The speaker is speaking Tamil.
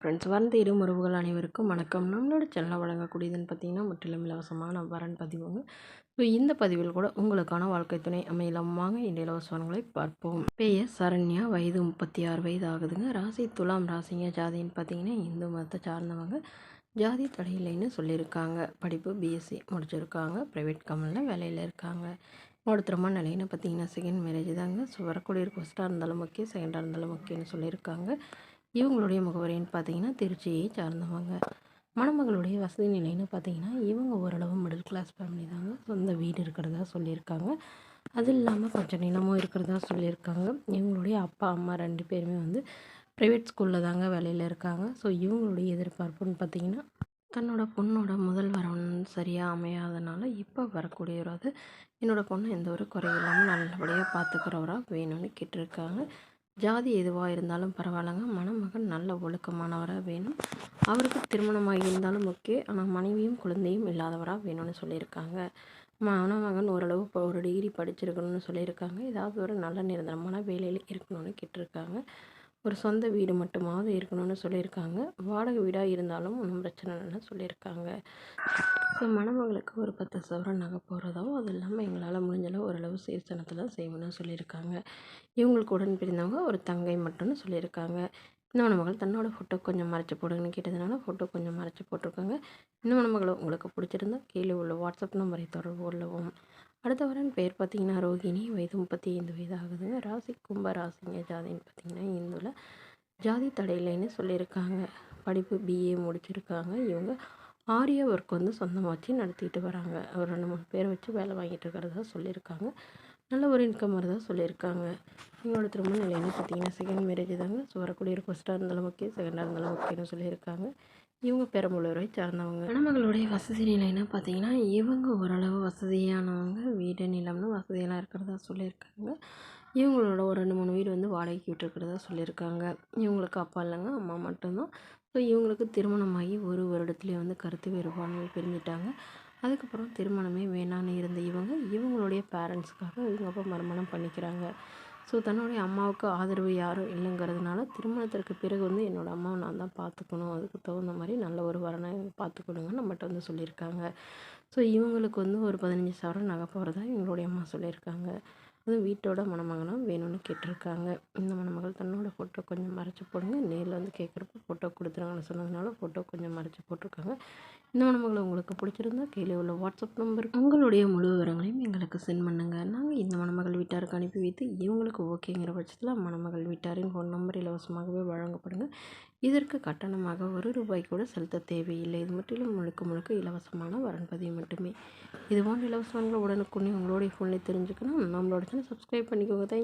ஃப்ரெண்ட்ஸ் வந்து இரு உறவுகள் அனைவருக்கும் வணக்கம். நம்மளோட சேனலில் வழங்கக்கூடியதுன்னு பார்த்தீங்கன்னா முற்றிலும் இலவசமான வரன் பதிவுங்க. ஸோ இந்த பதிவில் கூட உங்களுக்கான வாழ்க்கை துணை அமையலாம். வாங்க இந்த இலவசங்களை பார்ப்போம். பெயர் சரண்யா, வயது 36 வயது ஆகுதுங்க. ராசி துலாம் ராசிங்க. ஜாதின்னு பார்த்தீங்கன்னா இந்து மதத்தை சார்ந்தவங்க. ஜாதி தடையில்லைன்னு சொல்லியிருக்காங்க. படிப்பு பிஎஸ்சி முடிச்சிருக்காங்க. ப்ரைவேட் கம்பெனியில் வேலையில் இருக்காங்க. உங்களோட திருமண நிலைன்னு பார்த்தீங்கன்னா செகண்ட் மேரேஜ் தாங்க. ஸோ வரக்கூடிய ஃபஸ்ட்டாக இருந்தாலும் ஓகே, செகண்டாக இருந்தாலும் ஓகேன்னு சொல்லியிருக்காங்க. இவங்களுடைய முகவரின்னு பார்த்தீங்கன்னா திருச்சியை சார்ந்தவங்க. மணமகளுடைய வசதி நிலைன்னு பார்த்தீங்கன்னா இவங்க ஓரளவு மிடில் கிளாஸ் ஃபேமிலி தாங்க. சொந்த வீடு இருக்கிறதா சொல்லியிருக்காங்க. அது இல்லாமல் கொஞ்சம் நிலமும் இருக்கிறதா சொல்லியிருக்காங்க. இவங்களுடைய அப்பா அம்மா 2 பேருமே வந்து ப்ரைவேட் ஸ்கூலில் தாங்க வேலையில் இருக்காங்க. ஸோ இவங்களுடைய எதிர்பார்ப்புன்னு பார்த்தீங்கன்னா தன்னோட பொண்ணோட முதல் வரன் சரியாக அமையாதனால இப்போ வரக்கூடியவராது என்னோடய பொண்ணு எந்த ஒரு குறையில்லாமல் நல்லபடியாக பார்த்துக்கிறவராக வேணும்னு கேட்டிருக்காங்க. ஜாதி எதுவாக இருந்தாலும் பரவாயில்லைங்க. மணமகன் நல்ல ஒழுக்கமானவராக வேணும். அவருக்கு திருமணமாக இருந்தாலும் ஓகே, ஆனால் மனைவியும் குழந்தையும் இல்லாதவராக வேணும்னு சொல்லியிருக்காங்க. மணமகன் ஓரளவு இப்போ ஒரு டிகிரி படிச்சிருக்கணும்னு சொல்லியிருக்காங்க. ஏதாவது ஒரு நல்ல நிரந்தரமான வேலையில் இருக்கணும்னு கேட்டிருக்காங்க. ஒரு சொந்த வீடு மட்டுமாவது இருக்கணும்னு சொல்லியிருக்காங்க. வாடகை வீடாக இருந்தாலும் ஒன்றும் பிரச்சனை இல்லைன்னு சொல்லியிருக்காங்க. ஸோ மணமகளுக்கு ஒரு 10 சவரன் நகை போடுறதோ, அது இல்லாமல் எங்களால் முடிஞ்சளவு ஓரளவு சீர்தனத்தில் செய்யணும்னு சொல்லியிருக்காங்க. இவங்களுக்கு உடன் பிறந்தவங்க ஒரு தங்கை மட்டும்னு சொல்லியிருக்காங்க. இந்த மணமகள் தன்னோட ஃபோட்டோ கொஞ்சம் மறைச்சி போடுங்கன்னு கேட்டதுனால ஃபோட்டோ கொஞ்சம் மறைச்சி போட்டிருக்காங்க. இந்த மணமகளை உங்களுக்கு பிடிச்சிருந்தா கீழே உள்ள வாட்ஸ்அப் நம்பரை தொடர்பு கொள்ளவும். அடுத்த வரன் பேர் பார்த்தீங்கன்னா ரோகிணி, வயது 35 வயது ஆகுதுங்க. ராசி கும்ப ராசிங்க. ஜாதின்னு பார்த்தீங்கன்னா இந்துவில் ஜாதி தடையில்லைன்னு சொல்லியிருக்காங்க. படிப்பு பிஏ முடிச்சிருக்காங்க. இவங்க ஆரியா ஒர்க் வந்து சொந்தமாக வச்சு நடத்திட்டு வராங்க. ஒரு 2-3 பேரை வச்சு வேலை வாங்கிட்டு இருக்கிறதா சொல்லியிருக்காங்க. நல்ல ஒரு இன்கம் வரதா சொல்லியிருக்காங்க. எங்களோட திருமண நிலைன்னு பார்த்தீங்கன்னா செகண்ட் மேரேஜ் தாங்க. ஸோ வரக்கூடிய ஒரு ஃபஸ்ட்டாக இருந்தாலும் ஓகே, செகண்டாக இருந்தாலும் ஓகேன்னு சொல்லியிருக்காங்க. இவங்க பெரம்பலூரை சார்ந்தவங்க. மணமகளுடைய வசதி நிலைன்னு பார்த்தீங்கன்னா இவங்க ஓரளவு வசதியானவங்க. வீடு நிலம்னு வசதியெல்லாம் இருக்கிறதா சொல்லியிருக்காங்க. இவங்களோட ஒரு 2-3 வீடு வந்து வாடகைக்கு விட்டுருக்கிறதா சொல்லியிருக்காங்க. இவங்களுக்கு அப்பா இல்லைங்க, அம்மா மட்டும்தான். ஸோ இவங்களுக்கு திருமணமாகி ஒரு வருடத்துலேயே வந்து கருத்து வேறுபாடுகள் பிரிஞ்சிட்டாங்க. அதுக்கப்புறம் திருமணமே வேணான்னு இருந்த இவங்களுடைய பேரண்ட்ஸுக்காக இவங்க அப்பா மறுமணம் பண்ணிக்கிறாங்க. ஸோ தன்னுடைய அம்மாவுக்கு ஆதரவு யாரும் இல்லைங்கிறதுனால திருமணத்திற்கு பிறகு வந்து என்னோடய அம்மாவை நான் தான் பார்த்துக்கணும், அதுக்கு தகுந்த மாதிரி நல்ல ஒரு வரனை பார்த்து கொடுங்க நம்மகிட்ட வந்து சொல்லியிருக்காங்க. ஸோ இவங்களுக்கு வந்து ஒரு 15 சவரன் நகை போகிறதா எங்களுடைய அம்மா சொல்லியிருக்காங்க. அதுவும் வீட்டோட மணமகனாக வேணும்னு கேட்டிருக்காங்க. இந்த மணமகள் தன்னோட ஃபோட்டோ கொஞ்சம் மறைச்சி போடுங்க, நேரில் வந்து கேட்குறப்ப ஃபோட்டோ கொடுத்துருங்கன்னு சொன்னதுனால ஃபோட்டோ கொஞ்சம் மறைச்சி போட்டிருக்காங்க. இந்த மணமகளை உங்களுக்கு பிடிச்சிருந்தா கீழே உள்ள வாட்ஸ்அப் நம்பர் உங்களுடைய முழு விவரங்களையும் எங்களுக்கு சென்ட் பண்ணுங்கள். நாங்கள் இந்த மணமகள் வீட்டாருக்கு அனுப்பி வைத்து இவங்களுக்கு ஓகேங்கிற பட்சத்தில் மணமகள் வீட்டாரின் ஃபோன் நம்பர் இலவசமாகவே வழங்கப்படுங்க. இதற்கு கட்டணமாக ₹1 கூட செலுத்த தேவையில்லை. இது முற்றிலும் முழுக்க முழுக்க இலவசமான வரன் பதிவு மட்டுமே. இது போன்ற இலவசங்களை உடனுக்குடனே உங்களுடைய ஃபோனில் தெரிஞ்சுக்கணும் நம்மளோட சேனல் சப்ஸ்கிரைப் பண்ணிக்கோங்க.